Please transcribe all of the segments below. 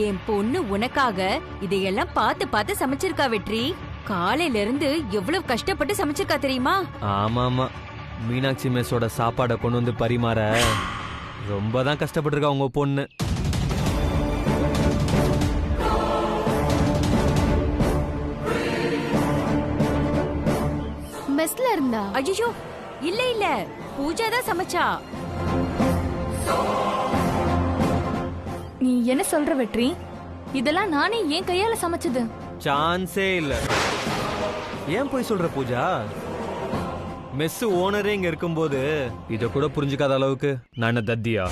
என் பொண்ணு உனக்காக இதையெல்லாம் பார்த்து பார்த்து சமைச்சிருக்கா வெற்றி. காலையில இருந்து எவ்வளவு கஷ்டப்பட்டு சமைச்சிருக்கா தெரியுமா? ஆமா ஆமா, மீனாட்சி மெஸ்ஸோட சாப்பாடை கொண்டு வந்து பரிமாற ரொம்ப தான் கஷ்டப்பட்டிருக்கா உங்க பொண்ணு. மெஸ்ல இருந்தா? ஐயோ இல்ல இல்ல, பூஜா தான் சமைச்சா. நீ என்ன சொல்ற வெற்றி? இதெல்லாம் நானே என் கையால சமைச்சது. சான்ஸே இல்ல. ஏன் போய் சொல்ற பூஜா? மெஸ் ஓனரே இங்க இருக்கும்போது இத கூட புரிஞ்சுக்காத அளவுக்கு நான் என்ன தத்தியா?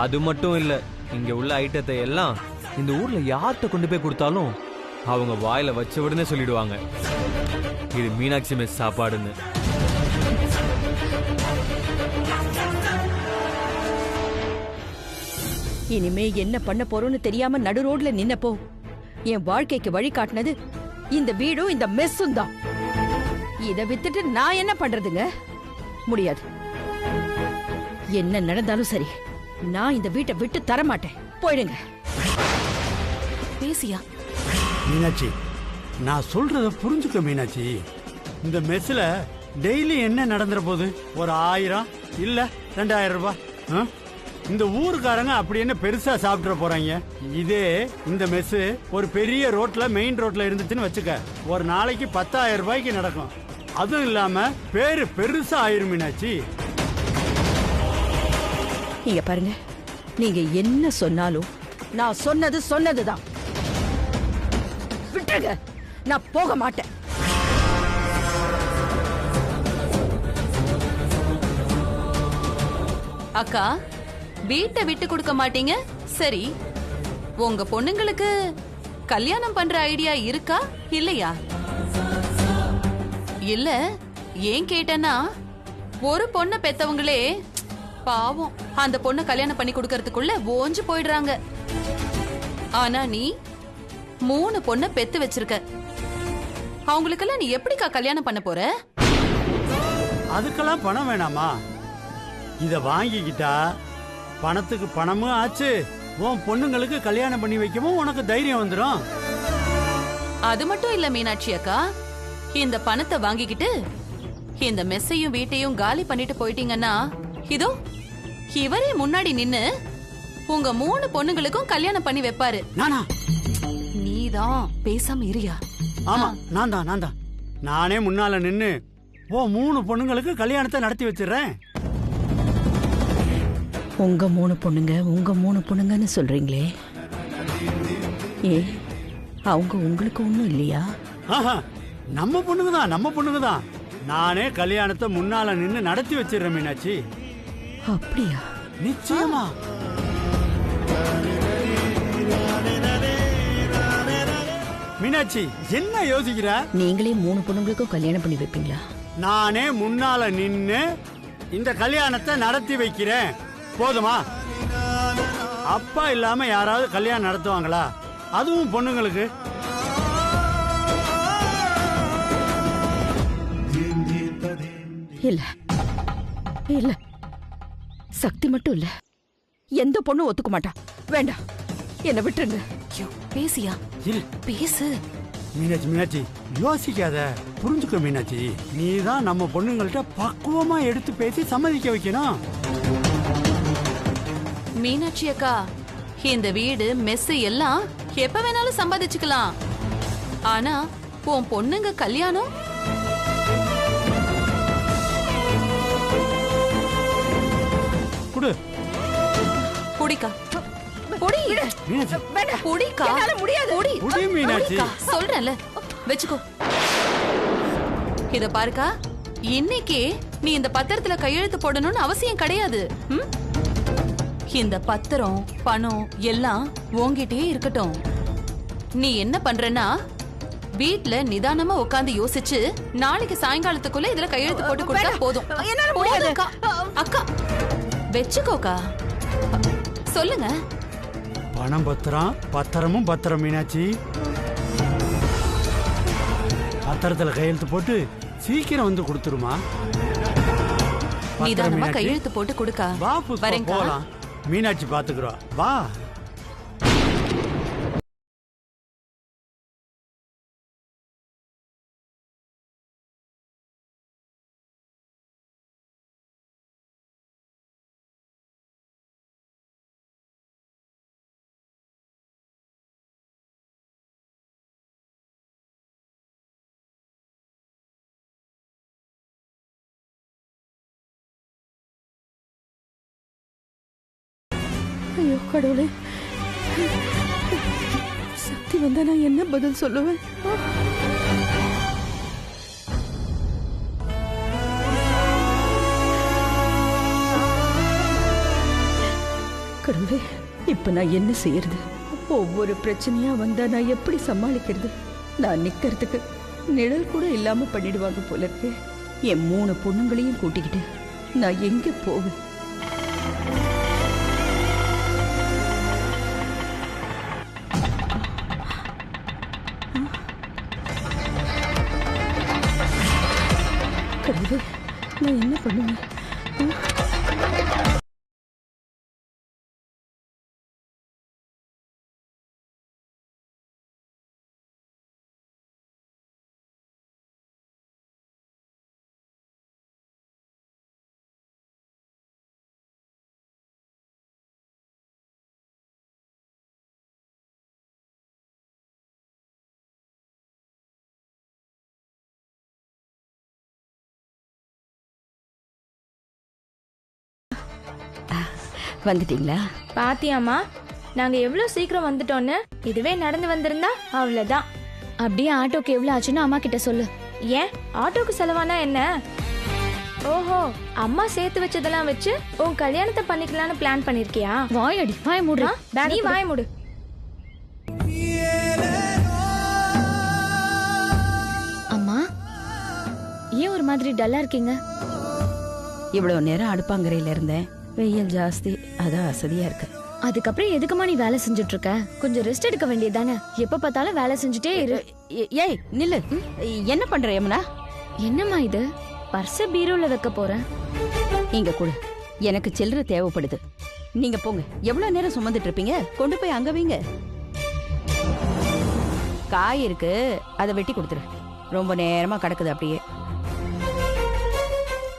அது மட்டும் இல்ல, இங்க உள்ள ஐட்டத்தை எல்லாம் இந்த ஊர்ல யார்கிட்ட கொண்டு போய் கொடுத்தாலும் அவங்க வாயில வச்ச உடனே சொல்லிடுவாங்க இது மீனாட்சி மெஸ் சாப்பாடுன்னு. இனிமே என்ன பண்ண போறோம்னு தெரியாம நடு ரோட்ல நின்னப்போ என் வாழ்க்கைக்கு வழி காட்டினது இந்த வீடும் இந்த மெஸ்ஸும் தான். இத வித்துட்டு நான் என்ன பண்றதுங்க? முடியாது. என்ன நடந்தாலும் சரி, நான் இந்த வீட்டை விட்டு தர மாட்டேன். போயிடுங்க. பேசியா? மீனாட்சி, நான் சொல்றத புரிஞ்சுக்க மீனாட்சி. இந்த மெஸ்ல டெய்லி என்ன நடந்துற போது? ஒரு 1000 இல்ல 2000 ரூபாய். இந்த ஊருக்காரங்க அப்படி என்ன பெருசா சாப்பிட்டுற போறாங்க? இதே இந்த மெஸ் ஒரு பெரிய ரோட்ல, மெயின் ரோட்ல இருந்துச்சுன்னு வச்சுக்க, ஒரு நாளைக்கு 10,000 ரூபாய்க்கு நடக்கும். அதுவும் இல்லாம பேரு பெருசா ஆயிரும் மீனாட்சி. இங்க பாருங்க, நீங்க என்ன சொன்னாலும் நான் சொன்னது சொன்னதுதான். விட்டுருங்க, நான் போக மாட்டேன். அக்கா, வீட்டை விட்டு கொடுக்க மாட்டீங்க சரி. உங்க பொண்ணுங்களுக்கு கல்யாணம் பண்ற ஐடியா இருக்கா இல்லையா? இல்ல, ஏன் கேட்டேன்னா ஒரு பொண்ணை பெத்தவங்களே பாவம் அந்த பொண்ணை கல்யாணம் பண்ணி கொடுக்கறதுக்குள்ள ஓஞ்சு போயிடுறாங்க. ஆனா நீ 3 பொண்ணை பெத்து வச்சிருக்க. அவங்களுக்கெல்லாம் நீ எப்படிக்கா கல்யாணம் பண்ண போற? அதுக்கெல்லாம் பணம் வேணாமா? இத வாங்கிக்கிட்டா பணத்துக்கு பணமும் ஆச்சு, உன் பொண்ணுங்களுக்கு கல்யாணம் பண்ணி வைக்கவும் உனக்கு தைரியம் வந்துடும். அது மட்டும் இல்ல மீனாட்சி அக்கா, இந்த பணத்தை வாங்கிக்கிட்டு இந்த மெஸ்ஸையும் வீட்டையும் காலி பண்ணிட்டு போயிட்டீங்கன்னா இதோ இவரே முன்னாடி நின்னு உங்க 3 பொண்ணுங்களுக்கும் கல்யாணம் பண்ணி வைப்பாரு. நானா? நீதான் பேசாம இருயா. ஆமா, நான் தான். நானே முன்னால நின்னு உன் 3 பொண்ணுங்களுக்கு கல்யாணத்தை நடத்தி வச்சிடுறேன். உங்க 3 பொண்ணுங்க, உங்க 3 பொண்ணுங்கன்னு சொல்றீங்களே, ஏ அவங்க உங்களுக்கு ஒண்ணும் இல்லையா? ஆஹா, நம்ம பொண்ணுங்க தான். நானே கல்யாணத்தை முன்னால நின்னு நடத்தி வச்சிடுறேன் மீனாட்சி. அப்படியா? நிச்சயமா. மீனாட்சி, என்ன யோசிக்கிற? நீங்களே 3 பொண்ணுங்களுக்கும் கல்யாணம் பண்ணி வைப்பீங்களா? நானே முன்னால நின்னு இந்த கல்யாணத்தை நடத்தி வைக்கிறேன். போதுமா? அப்பா இல்லாம யாராவது கல்யாணம் நடத்துவாங்களா? அதுவும் பொண்ணுங்களுக்கு. இல்ல இல்ல, சக்தி மட்டும் இல்ல, எந்த பொண்ணும் ஒத்துக்க மாட்டா. வேண்டாம், என்ன விட்டுருங்க. பேசியா? பேசு மீனாட்சி, யோசிக்காத, புரிஞ்சுக்க மீனாட்சி. நீதான் நம்ம பொண்ணுங்கள்ட்ட பக்குவமா எடுத்து பேசி சம்மதிக்க வைக்கணும். மீனாட்சி அக்கா, இந்த வீடு மெஸ் எல்லாம் எப்ப வேணாலும் சம்பாதிச்சுக்கலாம். ஆனா உன் பொண்ணுங்க கல்யாணம் குடு. குடிக்கா, குடி. மீனாட்சி, குடிக்கா. முடியாது. குடி மீனாட்சி. சொல்றேன்ல, வெச்சுக்கோ. இத பாருக்கா, இன்னைக்கே நீ இந்த பத்திரத்துல கையெழுத்து போடணும்னு அவசியம் கிடையாது. இந்த பத்திரம், பணம் எல்லாம் உன்கிட்டயே இருக்கட்டும். நீ என்ன பண்றனா, வீட்ல நிதானமா உட்கார்ந்து யோசிச்சு நாளைக்கு சாயங்காலத்துக்குள்ள இதுல கையெழுத்து போட்டு கொடுத்தா போதும். போதும்க்கா. அக்கா, வெச்சுக்கோக்கா. சொல்லுங்க. பணம் பத்திரமும் பத்திரம் மீனாட்சி. பத்திரத்துல கையெழுத்து போட்டு சீக்கிரம் வந்து கொடுத்துருமா. நிதானமா மீனாட்சி. கையெழுத்து போட்டு கொடுக்கா. வா புஷ்பா வரேன்க்கா. போலாம். மீனாட்சி பாத்துக்கிறோம் வா. ஐயோ கடவுளே, சக்தி வந்தா நான் என்ன பதில் சொல்லுவேன்? கடவுளே, இப்ப நான் என்ன செய்யறது? ஒவ்வொரு பிரச்சனையா வந்தா நான் எப்படி சமாளிக்கிறது? நான் நிக்கிறதுக்கு நிழல் கூட இல்லாம பண்ணிடுவாங்க போல இருக்கு. என் 3 பொண்ணுங்களையும் கூட்டிக்கிட்டு நான் எங்க போவேன்? கடவுளே, நான் என்ன பண்ணுவேன்? வந்துட்டீங்களா? பாத்தியாமா, நாங்க எவ்வளவு சீக்கிரம் வந்துட்டோன்னு. இதுவே நடந்து வந்திருந்தா அவ்வளவுதான். அப்படியே ஆட்டோக்கு எவ்வளவு ஆச்சுன்னு அம்மா கிட்ட சொல்லு. ஏன் ஆட்டோக்கு செலவானா என்ன? ஓஹோ, அம்மா சேர்த்து வச்சதெல்லாம் வச்சு உன் கல்யாணத்தை பண்ணிக்கலாம்னு பிளான் பண்ணிருக்கியா? வாயடி, வாய மூடு. நீ வாய மூடு. அம்மா, ஏன் ஒரு மாதிரி டல்லா இருக்கீங்க? இவ்வளவு நேரம் அடுப்பாங்கரையில இருந்தேன். வெயில் ஜாஸ்தி, அதான் அசதியா இருக்கு. அதுக்கப்புறம் எதுக்குமா நீ வேலை செஞ்சுட்டு இருக்க? கொஞ்சம் ரெஸ்ட் எடுக்க வேண்டியதானே? எப்ப பார்த்தாலும் வேலை செஞ்சுட்டே இரு. ஏய் நில்லு, என்ன பண்ற யமுனா? என்னம்மா இது? பர்ஸ பீரோல வைக்க போறேன். இங்க கூட எனக்கு சில்லறை தேவைப்படுது. நீங்க போங்க. எவ்வளவு நேரம் சுமந்துட்டு இருப்பீங்க? கொண்டு போய் அங்க வைங்க. காய் இருக்கு, அதை வெட்டி கொடுத்துரு. ரொம்ப நேரமா கிடக்குது அப்படியே.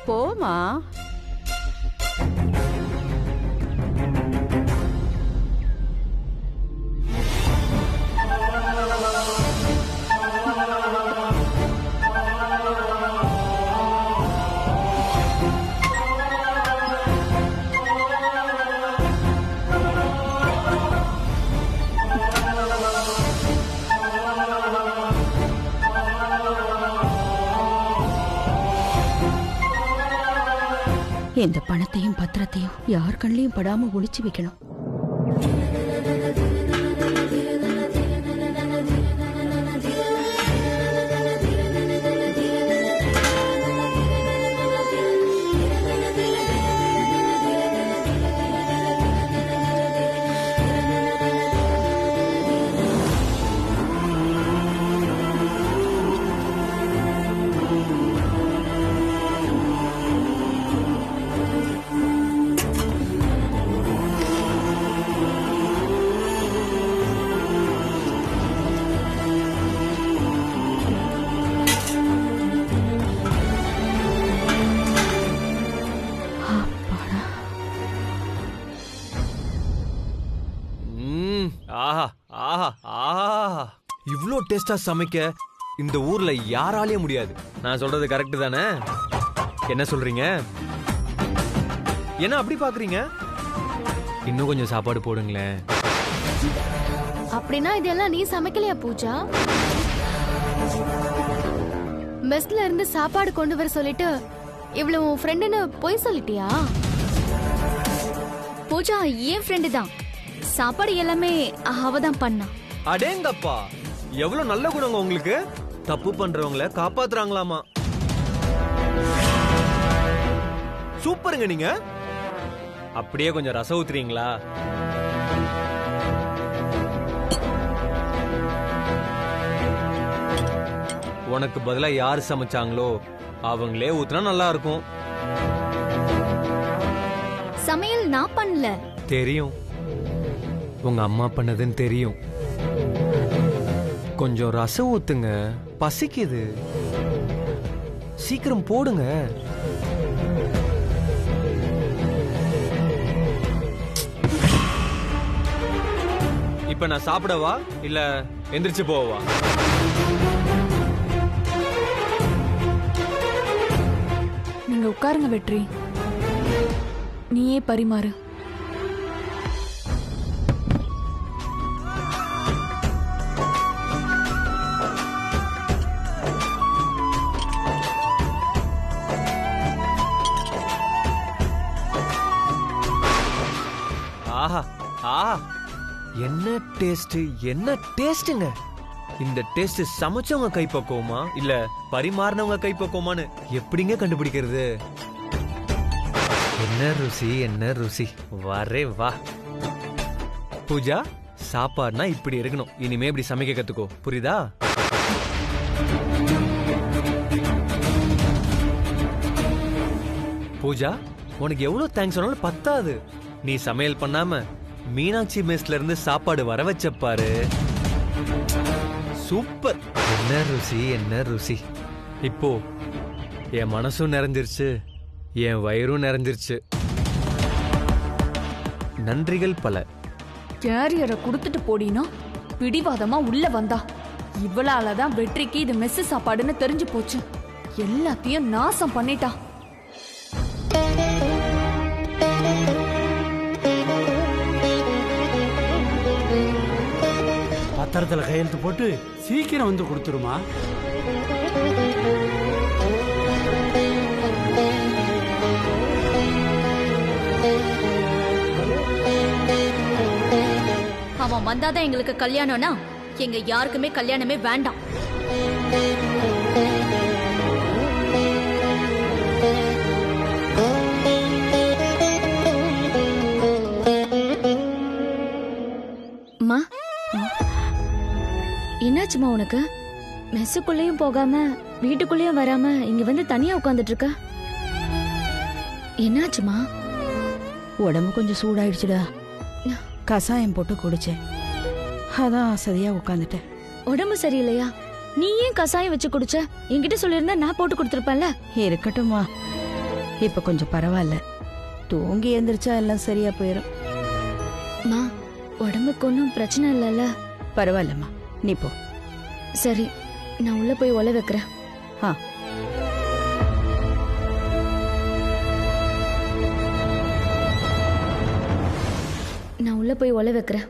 போமா. இந்த பணத்தையும் பத்திரத்தையும் யார் கண்ணிலையும் படாம ஒளிச்சு வைக்கணும். ஆஹா ஆஹா ஆஹா, இவ்ளோ டேஸ்டா சமைக்க இந்த ஊர்ல யாராலயே முடியாது. நான் சொல்றது கரெக்ட் தானே? என்ன சொல்றீங்க? என்ன அப்படி பாக்குறீங்க? இன்னும் கொஞ்சம் சாப்பாடு போடுங்களேன். அப்படின்னா இதெல்லாம் நீ சமைக்கலையா பூஜா? மெஸ்ல இருந்து சாப்பாடு கொண்டு வர சொல்லிட்டு இவ்வளவு உன் ஃப்ரெண்டுன்னு போய் சொல்லிட்டியா? பூஜா என் ஃப்ரெண்டு தான். சாப்பாடு எல்லாமே அவதான் பண்ணா. அடேங்கப்பா, எவ்வளவு நல்ல குணங்க உங்களுக்கு. தப்பு பண்றவங்கள காப்பாத்துறாங்களாமா. சூப்பருங்க நீங்க. அப்படியே கொஞ்சம் ரசம் ஊத்துறீங்களா? உனக்கு பதிலா யார் சமைச்சாங்களோ அவங்களே ஊத்துனா நல்லா இருக்கும். சமையல் நான் பண்ணல. தெரியும், உங்க அம்மா பண்ணதுன்னு தெரியும். கொஞ்சம் ரசம் ஊத்துங்க, பசிக்குது. சீக்கிரம் போடுங்க. இப்ப நான் சாப்பிடவா இல்ல எந்திரிச்சு போவா? நீங்க உட்காருங்க வெற்றி, நீயே பரிமாறு. ஆஹா ஆஹா, என்ன டேஸ்ட், என்ன டேஸ்டுங்க! இந்த டேஸ்ட் சமைச்சவங்க கைப்பக்குவமா இல்ல பரிமாறினவங்க கைப்பக்குவமான்னு எப்படிங்க கண்டுபிடிக்கிறது? என்ன ருசி, என்ன ருசி! வரே வா. பூஜா, சாப்பாடுனா இப்படி இருக்கணும். இனிமே இப்படி சமைக்க கத்துக்கோ, புரியுதா? பூஜா, உனக்கு எவ்வளவு தேங்க்ஸ் சொன்னாலும் பத்தாது. நீ சமையல் பண்ணாம மீனாட்சி மெஸ்ல இருந்து சாப்பாடு வர வச்ச பாரு, சூப்பர்! என்ன ருசி, என்ன ருசி! இப்போ என் மனசும் நிறைஞ்சிருச்சு, என் வயிறும் நிறைஞ்சிருச்சு. நன்றிகள் பல. கேரியரை கொடுத்துட்டு போடினா பிடிவாதமா உள்ள வந்தா. இவளாலதான் வெற்றிக்கு இது மெஸ் சாப்பாடுன்னு தெரிஞ்சு போச்சு. எல்லாத்தையும் நாசம் பண்ணிட்டா. பத்திரத்துல கையெழுத்து போட்டு சீக்கிரம் வந்து கொடுத்துருமா. அவன் வந்தாதான் எங்களுக்கு கல்யாணம்னா எங்க யாருக்குமே கல்யாணமே வேண்டாம். அம்மா, என்னாச்சுமா உனக்கு? மெஸ்ஸுக்குள்ளேயும் போகாம வீட்டுக்குள்ளேயும் வராம இங்க வந்து தனியா உட்கார்ந்துட்டு இருக்க. என்னாச்சுமா? உடம்பு கொஞ்சம் சூடாயிடுச்சுடா. கசாயம் போட்டு குடிச்சேன், அதான் அசதியா உட்காந்துட்டேன். உடம்பு சரியில்லையா? நீ ஏன் கசாயம் வச்சு குடிச்ச? என்கிட்ட சொல்லியிருந்தா நான் போட்டு கொடுத்துருப்பேன்ல. இருக்கட்டும்மா, இப்ப கொஞ்சம் பரவாயில்ல. தூங்கி எந்திரிச்சா எல்லாம் சரியா போயிடும். மா, உடம்புக்கு ஒன்றும் பிரச்சனை இல்லைல்ல? பரவாயில்லம்மா, நீ போ. சரி, நான் உள்ள போய் ஒலை வைக்கிறேன். ஆ, நான் உள்ள போய் ஒலை வைக்கிறேன்.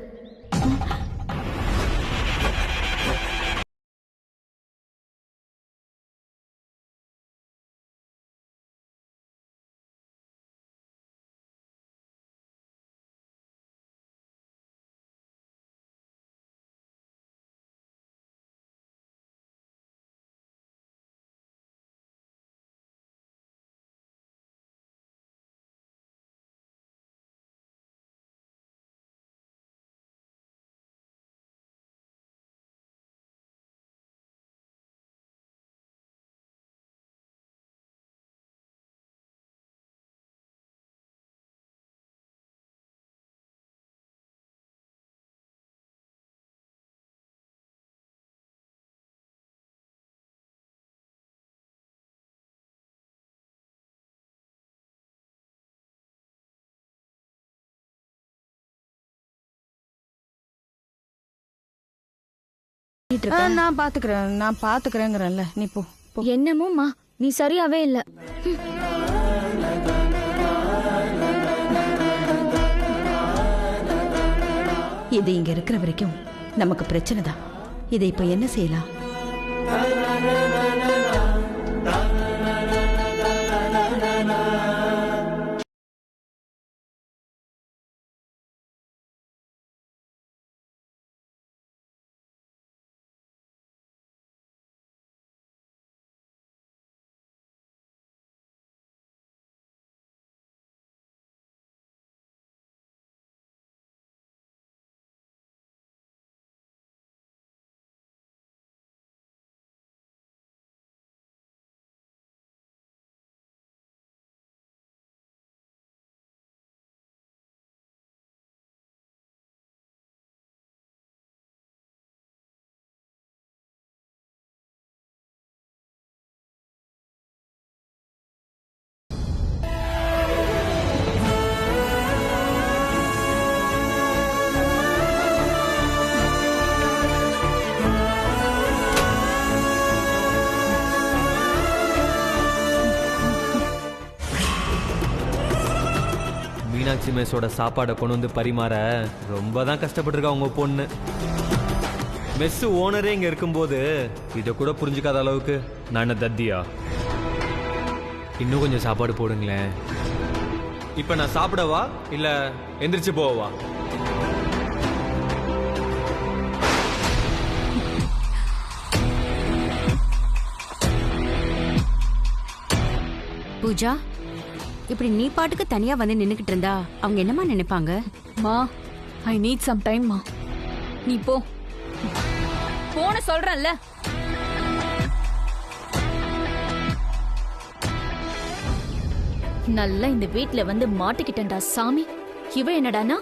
நான் பாத்துக்கிறேங்கிறேன்ல, நீ போ. என்னமோமா, நீ சரியாவே இல்ல. இது இங்க இருக்கிற வரைக்கும் நமக்கு பிரச்சனை தான். இதை இப்ப என்ன செய்யலாம்? மீனாட்சி மெஸ்ஸோட சாப்பாடை கொண்டு வந்து பரிமாற ரொம்ப தான் கஷ்டப்பட்டிருக்கா உங்க பொண்ணு. மெஸ் ஓனரே இங்க இருக்கும்போது இதை கூட புரிஞ்சுக்காத அளவுக்கு நான் தத்தியா? இன்னும் கொஞ்சம் சாப்பாடு போடுங்களேன். இப்ப நான் சாப்பிடவா இல்ல எந்திரிச்சு போவா? பூஜா, இப்படி நீ பாட்டுக்கு தனியா வந்து நின்னுக்கிட்டு இருந்தா அவங்க என்னமா நினைப்பாங்க? மா, ஐ நீட் சம் டைம் மா. நீ போ. போன சொல்றேன்ல. நல்லா இந்த வீட்ல வந்து மாட்டிக்கிட்டேன்டா சாமி. இவ என்னடானா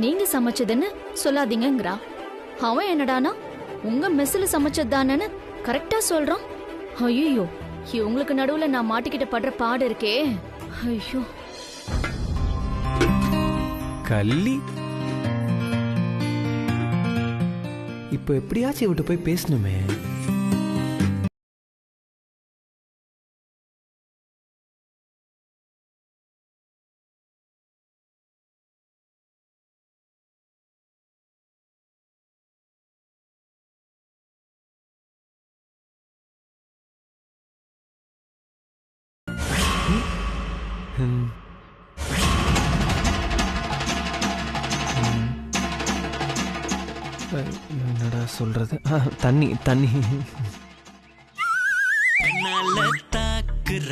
நீங்க சமைச்சதுன்னு சொல்லாதீங்கங்கறா. அவன் என்னடானா உங்க மெஸ்ல சமைச்சதுதானேன்னு கரெக்டா சொல்றான். ஐயோ, இவங்களுக்கு நடுவுல நான் மாட்டிக்கிட்ட படுற பாடு இருக்கே. ஐயோ கள்ளி, இப்போ எப்படியாச்சும் விட்டு போய் பேசணுமே. என்னடா சொல்றது? தண்ணி தண்ணி. தாக்குற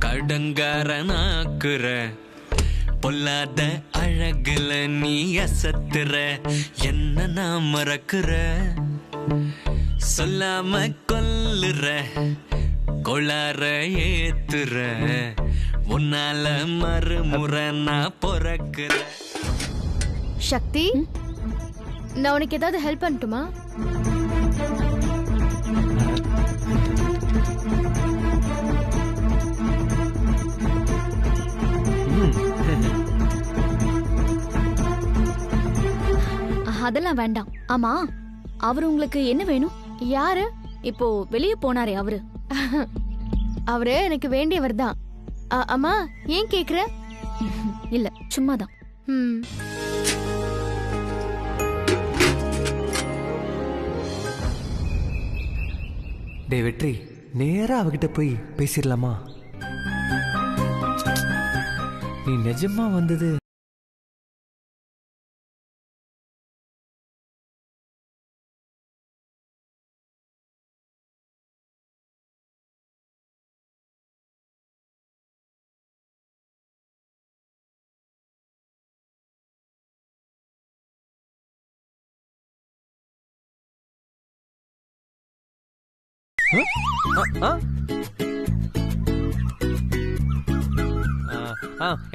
கடங்காரனாக்குற பொல்லாத அழகுல நீ அசத்துற என்ன நான் மறக்குற சொல்லாம கொல்லுற கொளார ஏத்துற உன்னால மறுமுறை நான் பொறக்குற. சக்தி, நான் உனக்கு ஏதாவது ஹெல்ப் பண்ணட்டுமா? அதெல்லாம் வேண்டாம். ஆமா, அவர் உங்களுக்கு என்ன வேணும்? யாரு? இப்போ வெளியே போனாரே அவரு. அவரு எனக்கு வேண்டியவர் தான். அம்மா, ஏன் கேக்குற? இல்ல, சும்மாதான். டே வெற்றி, நேரா அவகிட்ட போய் பேசிடலாமா? நீ நிஜமா வந்தது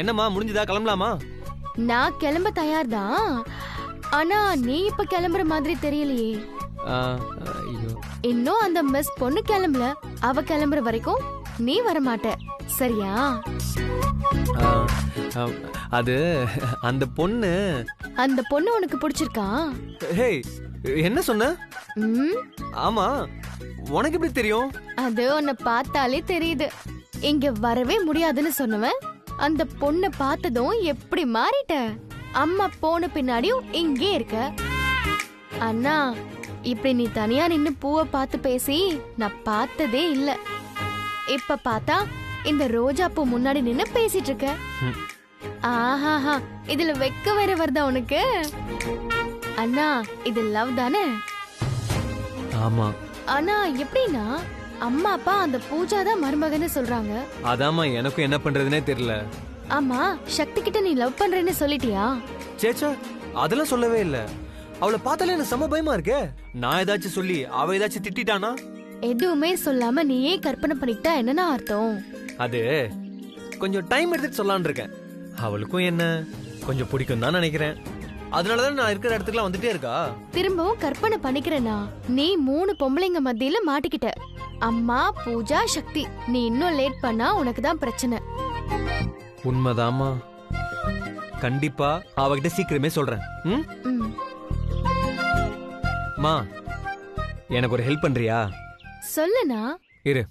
என்னம்மா, முடிஞ்சதா? கிளம்பலாமா? நான் கிளம்ப தயார் தான். ஆனா நீ இப்ப கிளம்புற மாதிரி தெரியலையே. இன்னும் அந்த மிஸ் பொண்ணு கிளம்பல. அவ கிளம்புற வரைக்கும் நீ வரமாட்ட, சரியா? அது அந்த பொண்ணு உனக்கு பிடிச்சிருக்கா? என்ன சொன்ன? ஆமா, உனக்கு எப்படி தெரியும்? அது உன்னை பார்த்தாலே தெரியுது. இங்க வரவே முடியாதுன்னு சொன்னவன் அந்த பொண்ணை பார்த்ததும் எப்படி மாறிட்ட? அம்மா போன பின்னாடியும் இங்கே இருக்க. அண்ணா, இப்படி நீ தனியா நின்னு பூவை பார்த்து பேசி நான் பார்த்ததே இல்ல. இப்ப பார்த்தா இந்த ரோஜா பூ முன்னாடி நின்னு பேசிட்டு இருக்க. ஆஹாஹா, இதுல வெக்க வேற வருதா உனக்கு? அண்ணா, இது லவ் தானே? ஆமா. ஆனா எப்படின்னா அம்மா அப்பா அந்த பூஜா தான் மருமகன்னு சொல்றாங்க. அதாம்மா, எனக்கும் என்ன பண்றதுனே தெரியல. ஆமா, சக்தி கிட்ட நீ லவ் பண்றேன்னு சொல்லிட்டியா? சேச்சா, அதெல்லாம் சொல்லவே இல்ல. அவளை பார்த்தாலே எனக்கு செம பயமா இருக்கே. நான் ஏதாச்சும் சொல்லி அவ ஏதாச்சும் திட்டானா? எதுவுமே சொல்லாம நீயே கற்பனை பண்ணிட்டா என்னன்னா அர்த்தம்? அது கொஞ்சம் டைம் எடுத்துட்டு சொல்லலாம்னு இருக்கேன். அவளுக்கும் என்ன கொஞ்சம் பிடிக்கும் தான் நினைக்கிறேன். அதனாலதான் நான் இருக்கிற இடத்துக்குலாம் வந்துட்டே இருக்கா. திரும்பவும் கற்பனை பண்ணிக்கிறேனா? நீ 3 பொம்பளைங்க மத்தியில மாட்டிக்கிட்ட. அம்மா, பூஜா, சக்தி. நீ இன்னும் லேட் பண்ணா உனக்கு தான் பிரச்சனை. உண்மைதாமா, கண்டிப்பா அவகிட்ட சீக்கிரமே சொல்றேன். மா, எனக்கு ஒரு ஹெல்ப் பண்றியா? சொல்லுனா. இரு.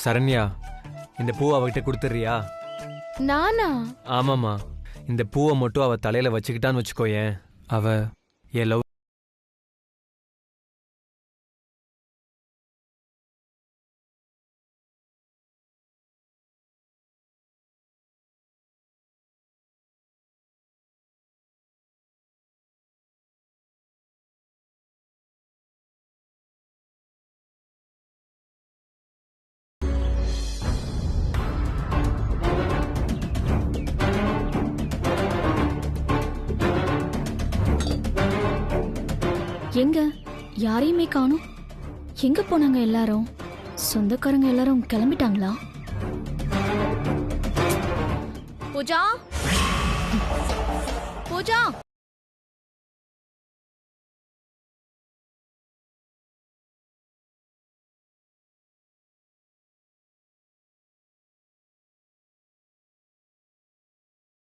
சரண்யா, இந்த பூவை அவகிட்ட கொடுத்துறியா? நானா? ஆமாம்மா, இந்த பூவை மட்டும் அவ தலையில வச்சுக்கிட்டான்னு வச்சுக்கோயேன், அவ என் லவ். எங்க யாரையுமே காணோம். எங்க போனாங்க எல்லாரும்? சொந்தக்காரங்க எல்லாரும் கிளம்பிட்டாங்களா? பூஜா, பூஜா.